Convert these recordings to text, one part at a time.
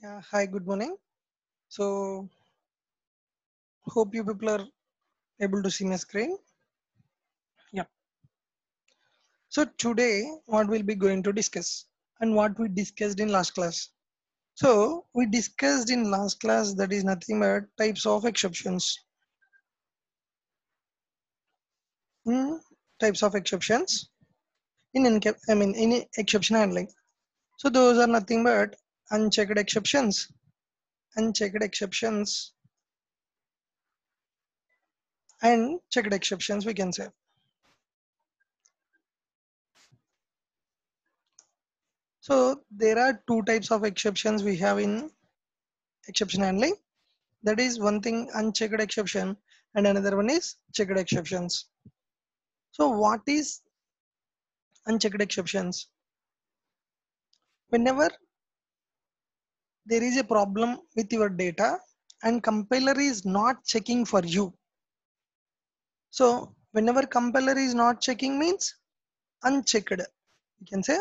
Yeah, hi, good morning. So, hope you people are able to see my screen. Yeah. So, today, what we'll be going to discuss and what we discussed in last class. So, we discussed in last class that is nothing but types of exceptions. Hmm, types of exceptions in exception handling. So, those are nothing but unchecked exceptions, unchecked exceptions, and checked exceptions, we can say. So, there are two types of exceptions we have in exception handling. That is one thing unchecked exception and another one is checked exceptions. So what is unchecked exceptions? Whenever there is a problem with your data and compiler is not checking for you. So whenever compiler is not checking means unchecked. You can say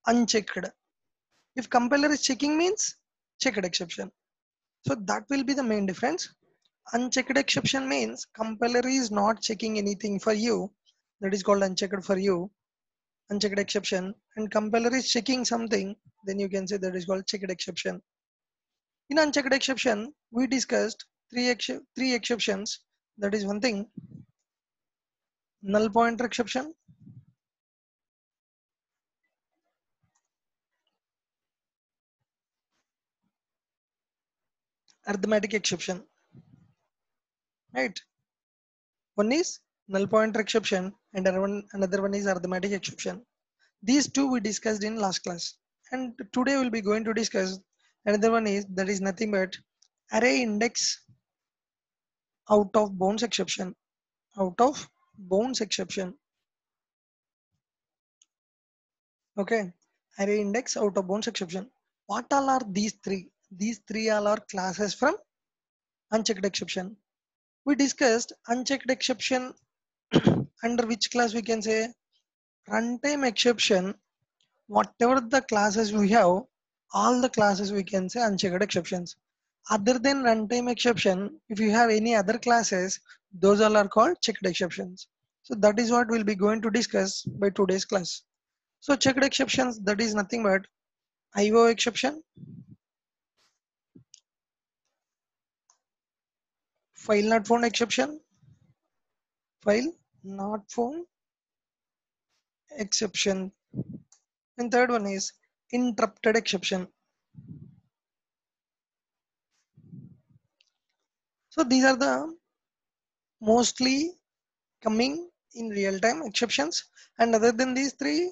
unchecked. If compiler is checking means checked exception. So that will be the main difference. Unchecked exception means compiler is not checking anything for you. That is called unchecked for you. Unchecked exception, and compiler is checking something, then you can say that is called checked exception. In unchecked exception, we discussed three exceptions. That is one thing, null pointer exception, arithmetic exception, right? One is null pointer exception and another one is arithmetic exception. These two we discussed in last class, and today we'll be going to discuss another one is that is nothing but array index out of bounds exception. Out of bounds exception. Okay, array index out of bounds exception. What all are these three? These three all are classes from unchecked exception. We discussed unchecked exception under which class we can say runtime exception. Whatever the classes we have, all the classes we can say unchecked exceptions. Other than runtime exception, if you have any other classes, those all are called checked exceptions. So that is what we'll be going to discuss by today's class. So checked exceptions, that is nothing but IO exception, file not found exception, file not found exception, and third one is interrupted exception. So these are the mostly coming in real time exceptions, and other than these three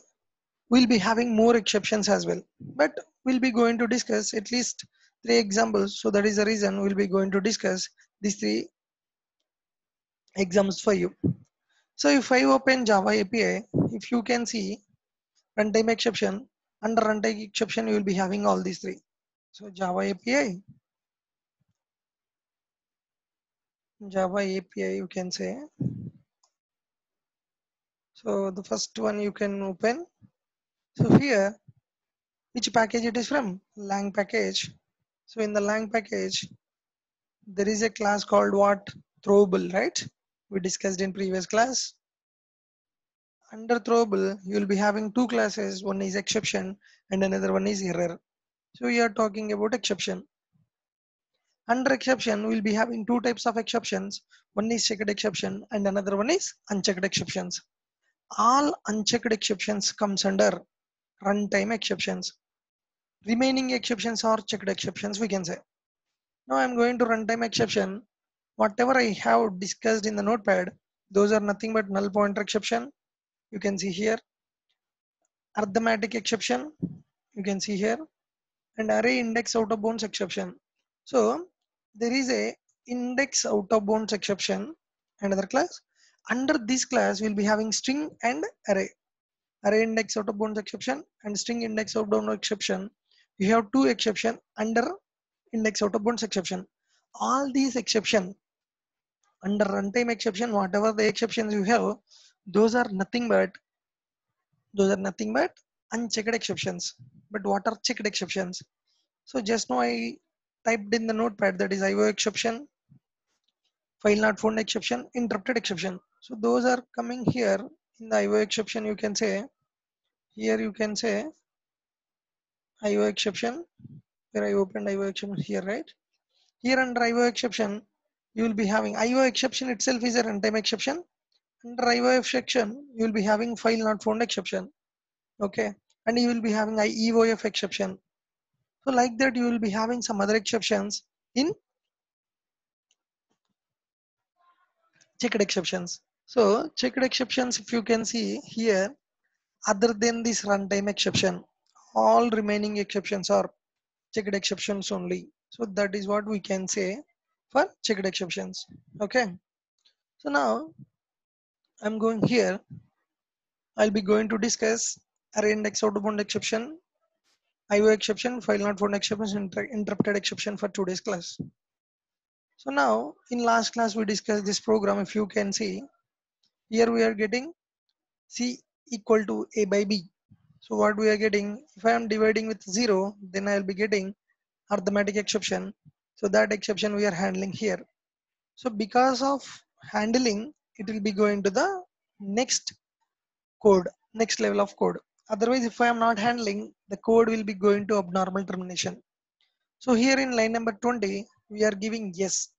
we'll be having more exceptions as well, but we'll be going to discuss at least three examples. So that is the reason we'll be going to discuss these three examples for you. So if I open Java API, if you can see runtime exception, under runtime exception you will be having all these three. So Java API you can say. So the first one you can open. So here, which package it is from? Lang package. So in the Lang package, there is a class called what? Throwable, right? We discussed in previous class. Under throwable, you will be having two classes. One is exception and another one is error. So we are talking about exception. Under exception, we'll be having two types of exceptions. One is checked exception and another one is unchecked exceptions. All unchecked exceptions comes under runtime exceptions. Remaining exceptions are checked exceptions, we can say. Now I'm going to runtime exception. Whatever I have discussed in the notepad, those are nothing but null pointer exception. You can see here. Arithmetic exception. You can see here. And array index out of bounds exception. So there is a index out of bounds exception, another class. Under this class, we'll be having string and array. Array index out of bounds exception and string index out of bounds exception. You have two exception under index out of bounds exception. All these exception under runtime exception, whatever the exceptions you have, those are nothing but those are nothing but unchecked exceptions. But what are checked exceptions? So just now I typed in the notepad, that is IO exception, file not found exception, interrupted exception. So those are coming here in the IO exception. You can say here, you can say IO exception, where I opened IO exception here, right? Here under IO exception, you will be having IO exception itself is a runtime exception. Under IO exception, you will be having file not found exception. Okay, and you will be having IEOF exception. So like that, you will be having some other exceptions in checked exceptions. So checked exceptions, if you can see here, other than this runtime exception, all remaining exceptions are checked exceptions only. So that is what we can say for checked exceptions. Okay. So now I'm going here. I'll be going to discuss array index out of bound exception, IO exception, file not found exception, interrupted exception for today's class. So now in last class we discussed this program. If you can see here, we are getting C equal to A by B. So what we are getting, if I am dividing with 0, then I will be getting arithmetic exception. So that exception we are handling here. So because of handling, it will be going to the next code, next level of code. Otherwise, if I am not handling, the code will be going to abnormal termination. So here in line number 20, we are giving yes,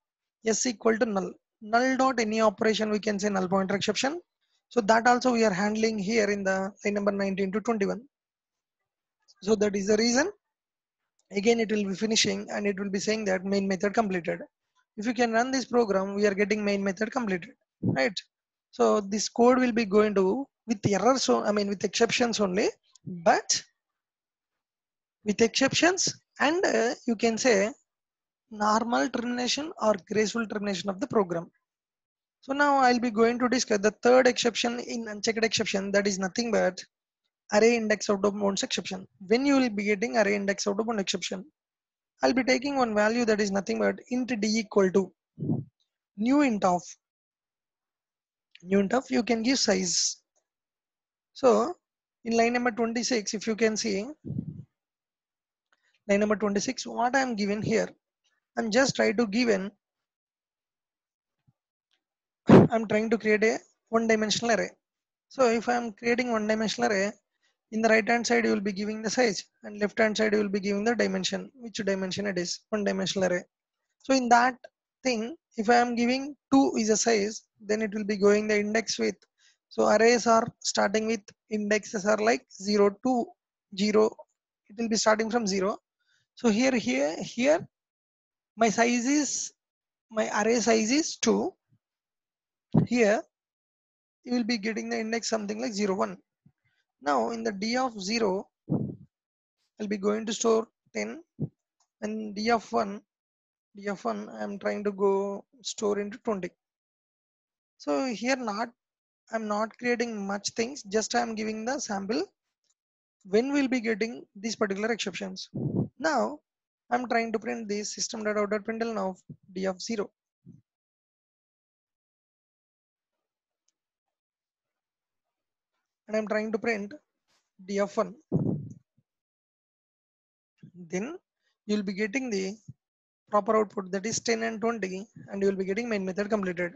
yes equal to null. Null dot any operation, we can say null pointer exception. So that also we are handling here in the line number 19 to 21. So that is the reason. Again, it will be finishing and it will be saying that main method completed. If you can run this program, we are getting main method completed, right? So this code will be going to with errors, so I mean with exceptions only, but with exceptions and you can say normal termination or graceful termination of the program. So now I'll be going to discuss the third exception in unchecked exception, that is nothing but array index out of bounds exception. When you will be getting array index out of bounds exception, I'll be taking one value that is nothing but int d equal to new int of you can give size. So in line number 26, if you can see line number 26, what I am given here, I'm just trying to give an I'm trying to create a one-dimensional array. So if I am creating one-dimensional array, in the right hand side you will be giving the size and left hand side you will be giving the dimension, which dimension it is, one-dimensional array. So in that thing, if I am giving 2 is a size, then it will be going the index with. So arrays are starting with indexes are like 0 to 0. It will be starting from 0. So here, my size is, my array size is 2. Here, you will be getting the index something like 0, 1. Now in the d of 0, I'll be going to store 10, and d of 1, I'm trying to go store into 20. So here I'm not creating much things, just I'm giving the sample when we'll be getting these particular exceptions. Now I'm trying to print this system.out.println of d of 0. And I'm trying to print d of 1. Then you'll be getting the proper output, that is 10 and 20, and you'll be getting main method completed.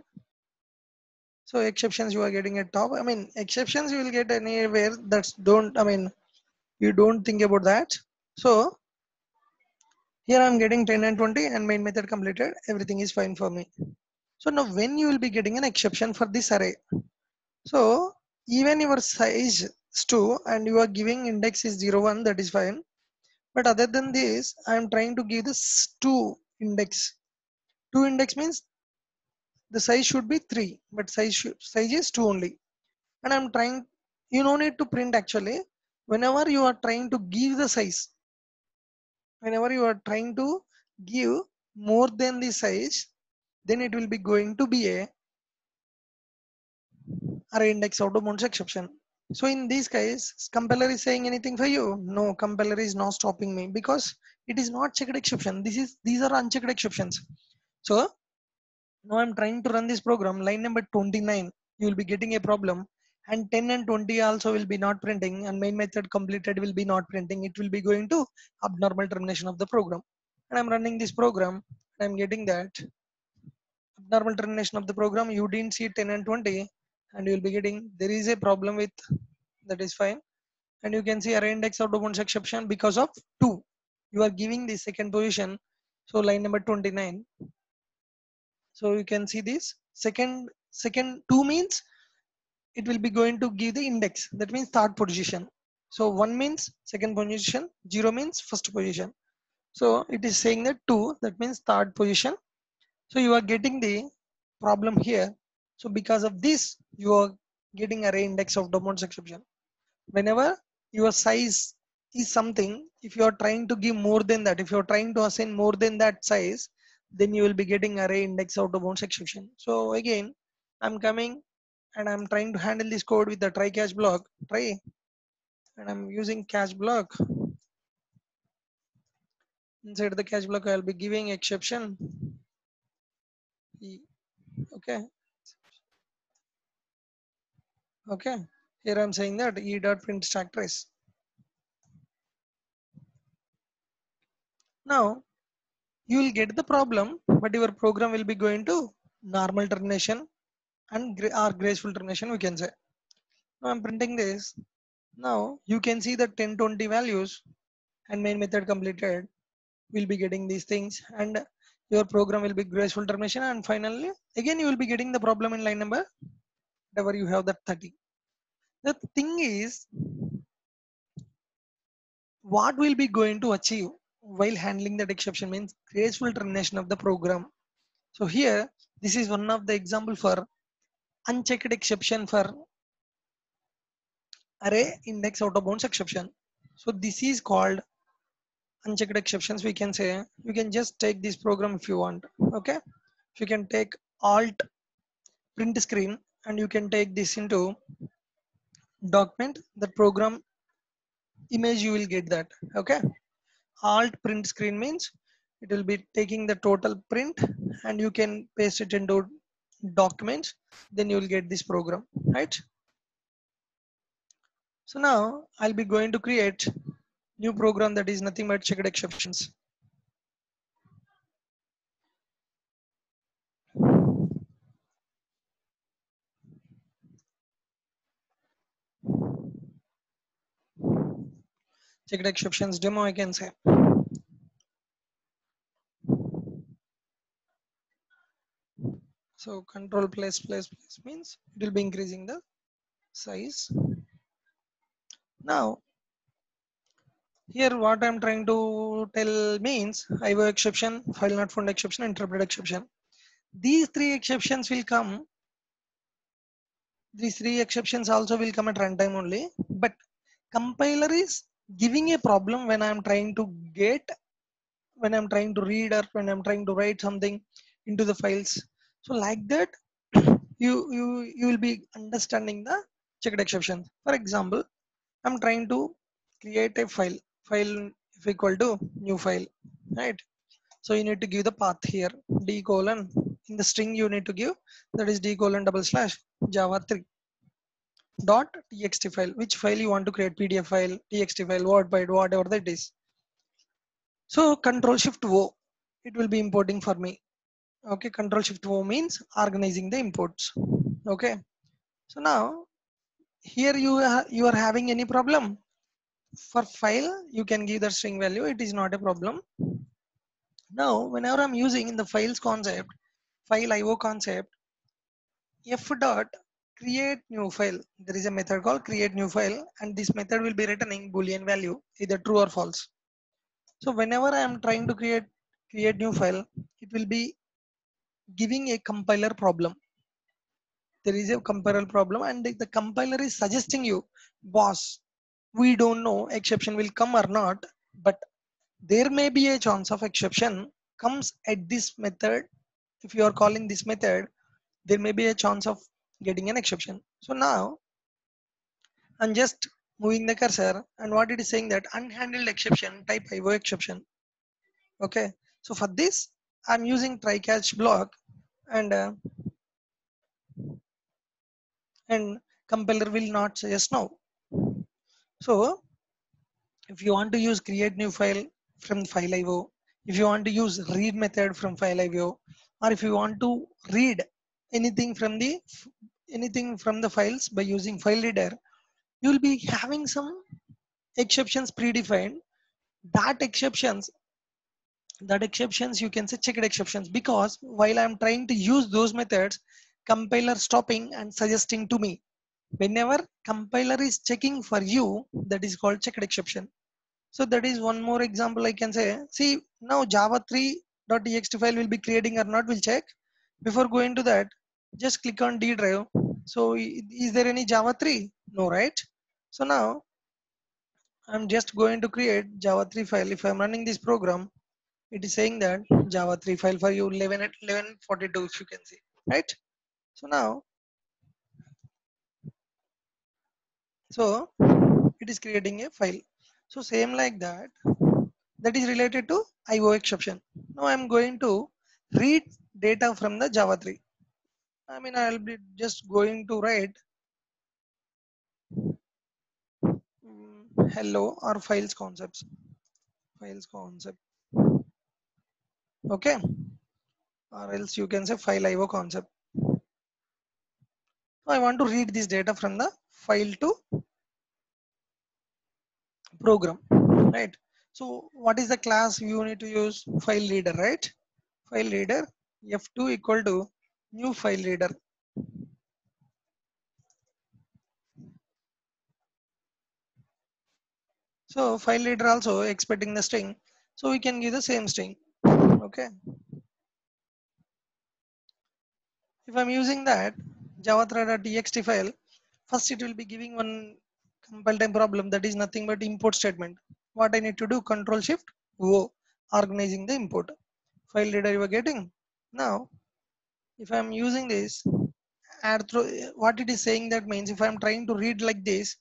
So exceptions you are getting at top. I mean exceptions you will get anywhere, that's don't, I mean you don't think about that. So here I'm getting 10 and 20 and main method completed, everything is fine for me. So now when you will be getting an exception for this array, so even your size is 2 and you are giving index is 0, 1, that is fine. But other than this, I am trying to give this 2 index. 2 index means the size should be 3, but size is 2 only. And I'm trying, you no need to print actually. Whenever you are trying to give the size, whenever you are trying to give more than the size, then it will be going to be a array index out of bounds exception. So in this case, compiler is saying anything for you? No, compiler is not stopping me because it is not checked exception. These are unchecked exceptions. So now I'm trying to run this program. Line number 29, you will be getting a problem. and 10 and 20 also will be not printing, and main method completed will be not printing. It will be going to abnormal termination of the program. And I'm running this program, and I'm getting that abnormal termination of the program. You didn't see 10 and 20, and you'll be getting there is a problem with that is fine. And you can see array index out of bounds exception because of 2. You are giving the second position, so line number 29. So you can see this second 2 means it will be going to give the index, that means third position. So 1 means second position, 0 means first position. So it is saying that 2, that means third position. So you are getting the problem here. So because of this, you are getting array index of bounds exception. Whenever your size is something, if you are trying to give more than that, if you are trying to assign more than that size, then you will be getting array index out of bounds exception. So again, I'm coming and I'm trying to handle this code with the try catch block, try, and I'm using catch block. Inside the catch block, I'll be giving exception. Okay, okay. Here I'm saying that e dot print stack trace. Now you will get the problem, but your program will be going to normal termination and or graceful termination, we can say. Now I'm printing this. Now you can see the 10, 20 values and main method completed will be getting these things, and your program will be graceful termination, and finally again you will be getting the problem in line number whatever you have that 30. The thing is, what will be going to achieve while handling that exception means graceful termination of the program. So here this is one of the example for unchecked exception for array index out of bounds exception. So this is called unchecked exceptions. We can say you can just take this program if you want. Okay, if you can take alt print screen and you can take this into document, the program image, you will get that. Okay, alt print screen means it will be taking the total print and you can paste it into documents, then you will get this program, right? So now I'll be going to create new program that is nothing but checked exceptions. Checked exceptions demo, I can say. So control plus means it will be increasing the size. Now here what I'm trying to tell means IO exception, file not found exception, interpret exception. These three exceptions will come. These three exceptions also will come at runtime only. But compiler is giving a problem when I'm trying to get, when I'm trying to read or when I'm trying to write something into the files. So like that, you will be understanding the checked exceptions. For example, I'm trying to create a file if equal to new file, right? So you need to give the path here, d colon, in the string you need to give, that is d colon double slash java3 dot txt file, which file you want to create, PDF file, txt file, word file, whatever that is. So control shift O, it will be importing for me. Okay, control shift O means organizing the imports. Okay, so now here you are having any problem. For file, you can give the string value, it is not a problem. Now, whenever I'm using in the files concept, file IO concept, f dot create new file, there is a method called create new file, and this method will be returning boolean value, either true or false. So whenever I am trying to create new file, it will be giving a compiler problem. There is a compiler problem, and the compiler is suggesting you, boss, we don't know exception will come or not, but there may be a chance of exception comes at this method. If you are calling this method, there may be a chance of getting an exception. So now I'm just moving the cursor, and what it is saying that unhandled exception type IO exception. Okay, so for this I'm using try catch block, and and compiler will not suggest no. So if you want to use create new file from file IO, if you want to use read method from file IO, or if you want to read anything from the files by using file reader, you will be having some exceptions predefined. That exceptions you can say checked exceptions, because while I'm trying to use those methods, compiler stopping and suggesting to me. Whenever compiler is checking for you, that is called checked exception. So that is one more example I can say. See, now Java 3.txt file will be creating or not, will check. Before going to that, just click on D drive. So is there any Java 3? No, right? So now I'm just going to create Java 3 file. If I'm running this program, it is saying that Java 3 file for you 11 at 1142, if you can see, right? So now, so it is creating a file. So same like that, that is related to IO exception. Now I'm going to read data from the Java 3. I mean, I'll be just going to write hello or files concept, okay, or else you can say file IO concept. So I want to read this data from the file to program, right? So what is the class you need to use? File reader, right? File reader f2 equal to new file reader. So file reader also expecting the string, so we can give the same string, okay. If I'm using that java3.txt file, first it will be giving one compile time problem, that is nothing but import statement. What I need to do, control shift O, organizing the import. File reader you are getting. Now if I'm using this add through, what it is saying, that means if I'm trying to read like this,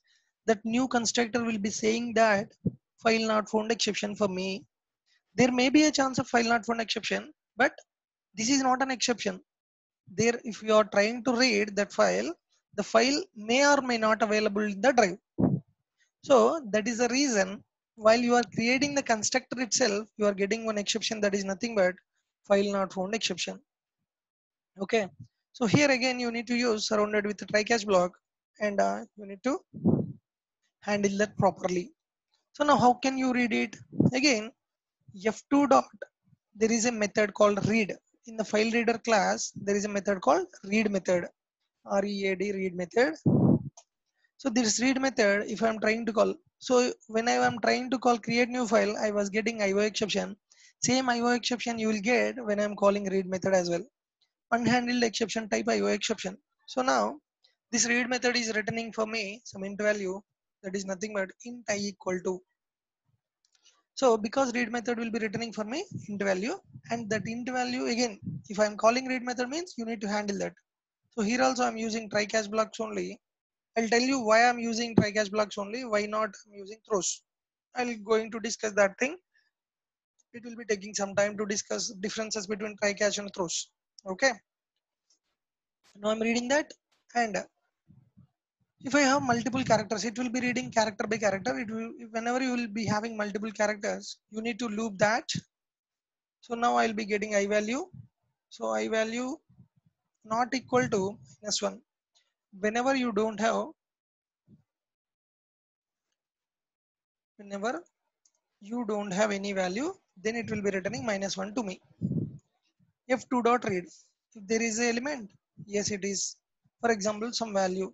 that new constructor will be saying that file not found exception for me. There may be a chance of file not found exception, but this is not an exception. There, if you are trying to read that file, the file may or may not available in the drive. So that is the reason, while you are creating the constructor itself, you are getting one exception, that is nothing but file not found exception. Okay. So here again you need to use surrounded with the try catch block, and you need to handle that properly. So now how can you read it? Again, f2 dot, there is a method called read. In the file reader class, there is a method called read method. Read method. So this read method, if I'm trying to call, so when I am trying to call create new file, I was getting IO exception. Same IO exception you will get when I'm calling read method as well. Unhandled exception type IO exception. So now this read method is returning for me some int value, that is nothing but int I equal to. So because read method will be returning for me int value, and that int value again, if I'm calling read method means you need to handle that. So here also I'm using try catch blocks only. I'll tell you why I'm using try catch blocks only, why not I'm using throws. I'll going to discuss that thing. It will be taking some time to discuss differences between try catch and throws. Okay. Now I'm reading that, and if I have multiple characters, it will be reading character by character. It will, whenever you will be having multiple characters, you need to loop that. So now I'll be getting I value. So I value not equal to -1. Whenever you don't have, whenever you don't have any value, then it will be returning -1 to me. F2 dot read. If there is an element, yes it is. For example, some value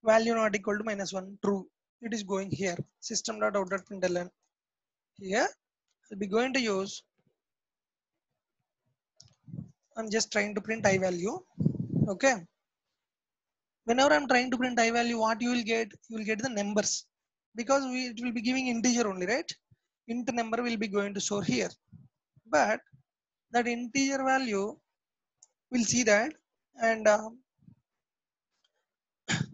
not equal to -1, true. It is going here. System dot out dot println. Here I'll be going to use, I'm just trying to print I value. Okay. Whenever I'm trying to print I value, what you will get the numbers, because it will be giving integer only, right? Int number will be going to store here, but that integer value will see that, and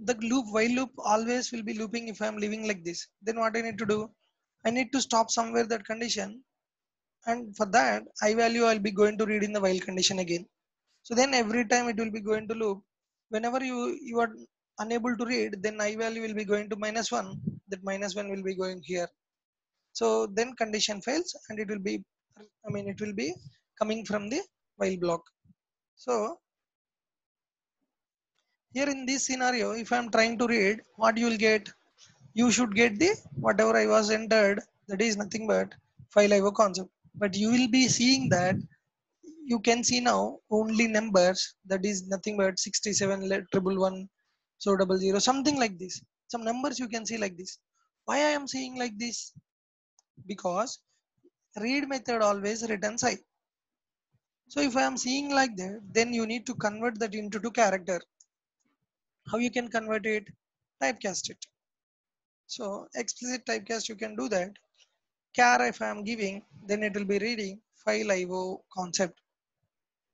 the loop while loop always will be looping. If I'm living like this, then what I need to do, I need to stop somewhere that condition, and for that I value I'll be going to read in the while condition again. So then every time it will be going to loop. Whenever you are unable to read, then I value will be going to -1. That -1 will be going here. So then condition fails and it will be, it will be coming from the while block. So here in this scenario, if I'm trying to read, what you will get? You should get the whatever I was entered, that is nothing but file IO concept. But you will be seeing that you can see now only numbers, that is nothing but 67 triple one, so 00, something like this. Some numbers you can see like this. Why I am seeing like this? Because read method always returns I. So if I am seeing like that, then you need to convert that into to character. How you can convert it? Typecast it. So explicit typecast you can do that. Char if I am giving, then it will be reading file IO concept,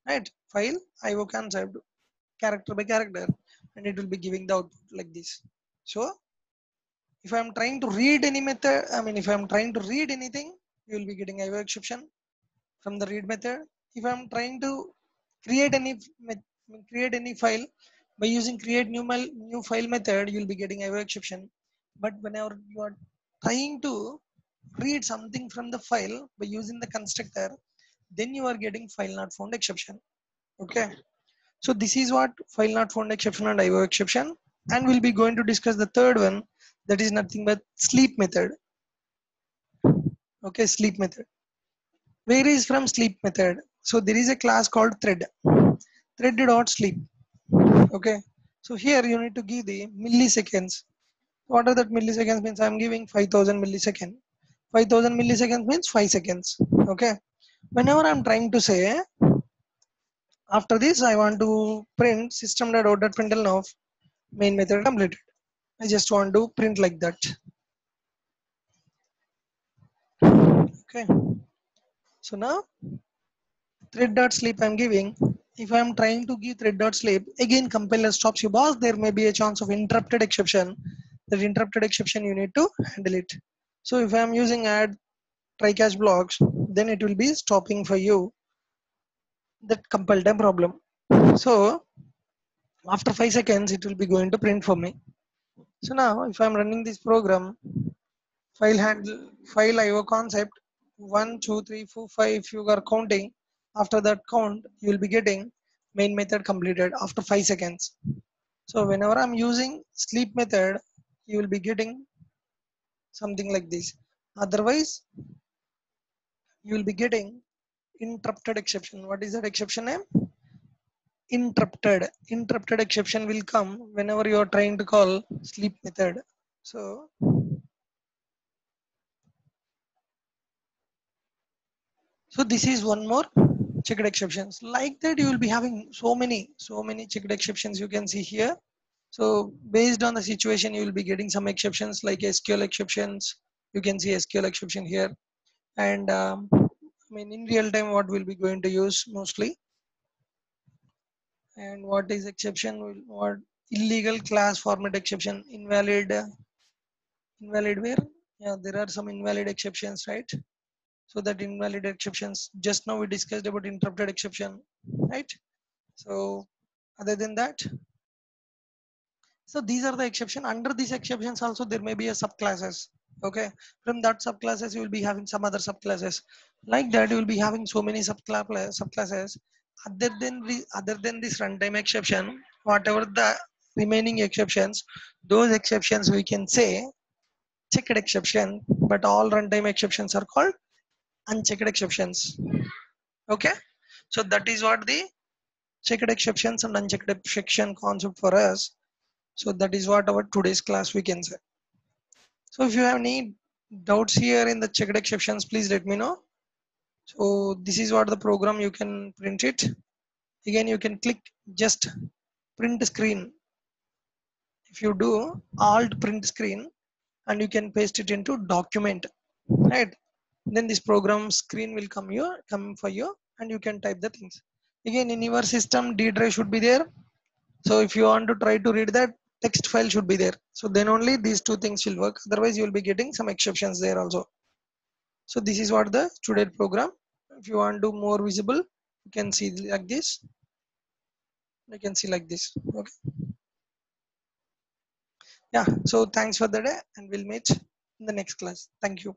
right? File IO concept, character by character, and it will be giving the output like this. So if I am trying to read any method, if I am trying to read anything, you will be getting IO exception from the read method. If I am trying to create any file by using create new file method, you will be getting IO exception. But whenever you are trying to read something from the file by using the constructor, then you are getting file not found exception. Okay, so this is what file not found exception and IO exception. And we'll be going to discuss the third one, that is nothing but sleep method. Okay, sleep method. Where is from sleep method? So there is a class called thread.sleep. Okay, so here you need to give the milliseconds. What are that milliseconds means? I'm giving 5000 milliseconds. 5000 milliseconds means 5 seconds. Okay, whenever I'm trying to say, after this I want to print system.out.println of main method completed. I just want to print like that. Okay, so now thread.sleep I'm giving. If I'm trying to give thread.sleep, again compiler stops you, boss. There may be a chance of interrupted exception. That interrupted exception you need to handle it. So if I'm using add try catch blocks, then it will be stopping for you that compile time problem. So after 5 seconds it will be going to print for me. So now if I'm running this program, file IO concept 1 2 3 4 5, if you are counting, after that count you will be getting main method completed after 5 seconds. So whenever I'm using sleep method, you will be getting something like this. Otherwise you will be getting interrupted exception. What is that exception name? Interrupted exception will come whenever you are trying to call sleep method. So this is one more checked exceptions. Like that you will be having so many checked exceptions you can see here. So based on the situation you will be getting some exceptions like SQL exceptions. You can see SQL exception here. And in real time what we'll be going to use mostly. And what is exception? What illegal class format exception? Invalid where? Yeah, there are some invalid exceptions, right? So that invalid exceptions, just now we discussed about interrupted exception, right? So other than that, so these are the exception. Under these exceptions also there may be a subclasses. Okay, from that subclasses you will be having some other subclasses. Like that you will be having so many subclasses. Other than this runtime exception, whatever the remaining exceptions, those exceptions we can say checked exception. But all runtime exceptions are called unchecked exceptions. Okay, so that is what the checked exceptions and unchecked exception concept for us. So that is what our today's class we can say. So if you have any doubts here in the checked exceptions, please let me know. So this is what the program, you can print it. Again, you can click just print screen. If you do alt print screen and you can paste it into document, right? Then this program screen will come for you and you can type the things. Again, in your system D drive should be there. So if you want to try to read that, text file should be there. So then only these two things will work. Otherwise you will be getting some exceptions there also. So this is what the student program. If you want to more visible, you can see like this. You can see like this. Okay. Yeah, so thanks for the day and we'll meet in the next class. Thank you.